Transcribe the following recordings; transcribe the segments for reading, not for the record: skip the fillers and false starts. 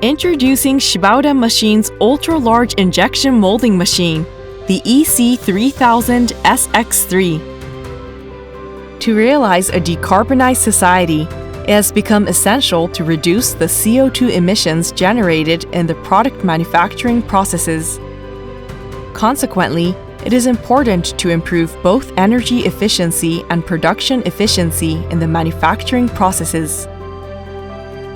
Introducing Shibaura Machine's ultra-large injection molding machine, the EC3000SXIII. To realize a decarbonized society, it has become essential to reduce the CO2 emissions generated in the product manufacturing processes. Consequently, it is important to improve both energy efficiency and production efficiency in the manufacturing processes.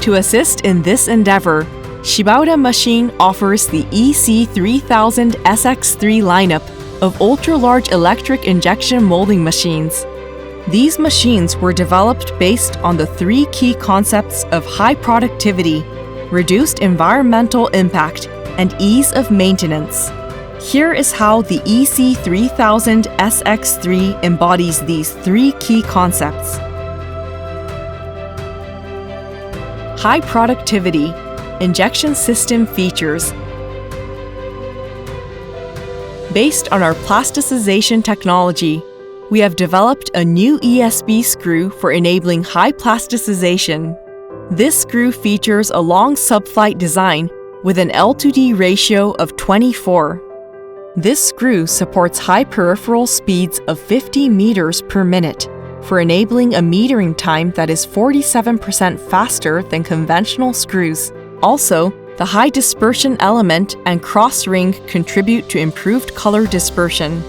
To assist in this endeavor, Shibaura Machine offers the EC3000SXIII lineup of ultra-large electric injection molding machines. These machines were developed based on the three key concepts of high productivity, reduced environmental impact, and ease of maintenance. Here is how the EC3000SXIII embodies these three key concepts. High productivity, injection system features. Based on our plasticization technology, we have developed a new ESB screw for enabling high plasticization. This screw features a long subflight design with an L/D ratio of 24. This screw supports high peripheral speeds of 50 meters per minute for enabling a metering time that is 47% faster than conventional screws. Also, the high dispersion element and cross ring contribute to improved color dispersion.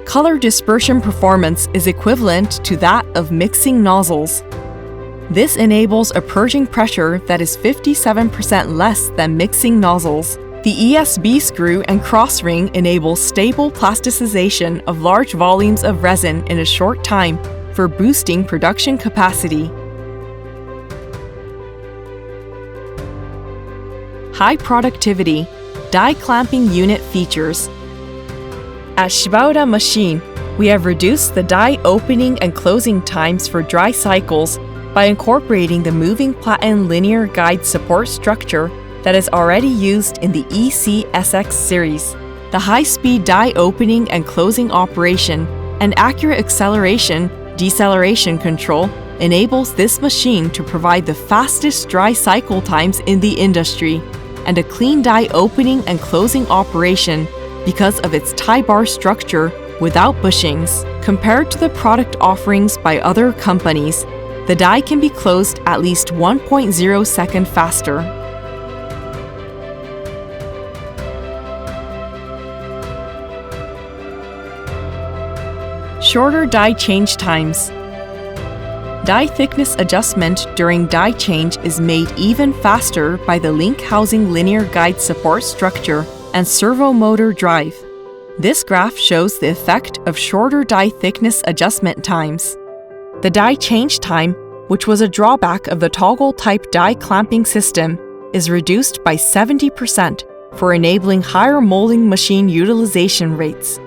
Color dispersion performance is equivalent to that of mixing nozzles. This enables a purging pressure that is 57% less than mixing nozzles. The ESB screw and cross ring enable stable plasticization of large volumes of resin in a short time for boosting production capacity. High productivity, die clamping unit features. At Shibaura Machine, we have reduced the die opening and closing times for dry cycles by incorporating the moving platen linear guide support structure that is already used in the EC3000SX series. The high-speed die opening and closing operation and accurate acceleration-deceleration control enables this machine to provide the fastest dry cycle times in the industry and a clean die opening and closing operation because of its tie bar structure without bushings. Compared to the product offerings by other companies, the die can be closed at least 1.0 seconds faster. Shorter die change times. Die thickness adjustment during die change is made even faster by the link housing linear guide support structure and servo motor drive. This graph shows the effect of shorter die thickness adjustment times. The die change time, which was a drawback of the toggle type die clamping system, is reduced by 70% for enabling higher molding machine utilization rates.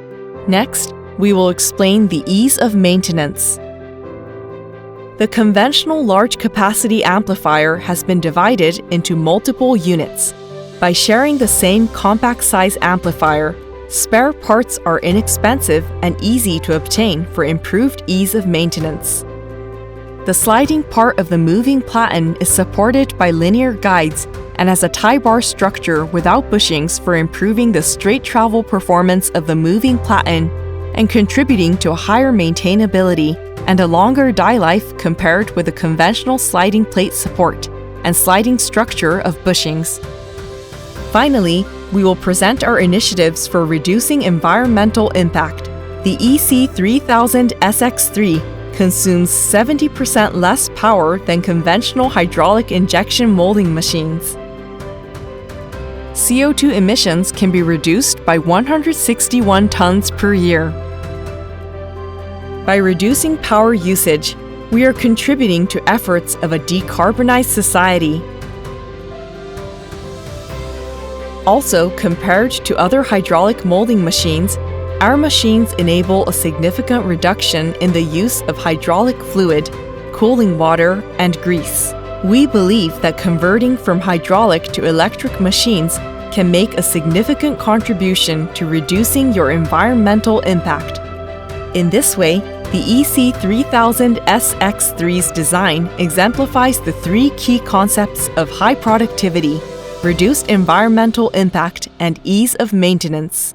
Next, we will explain the ease of maintenance. The conventional large capacity amplifier has been divided into multiple units. By sharing the same compact size amplifier, spare parts are inexpensive and easy to obtain for improved ease of maintenance. The sliding part of the moving platen is supported by linear guides and has a tie bar structure without bushings for improving the straight travel performance of the moving platen and contributing to a higher maintainability and a longer die life compared with the conventional sliding plate support and sliding structure of bushings. Finally, we will present our initiatives for reducing environmental impact. The EC3000SXIII consumes 70% less power than conventional hydraulic injection molding machines. CO2 emissions can be reduced by 161 tons per year. By reducing power usage, we are contributing to efforts of a decarbonized society. Also, compared to other hydraulic molding machines, our machines enable a significant reduction in the use of hydraulic fluid, cooling water, and grease. We believe that converting from hydraulic to electric machines can make a significant contribution to reducing your environmental impact. In this way, The EC3000SXIII's design exemplifies the three key concepts of high productivity, reduced environmental impact, and ease of maintenance.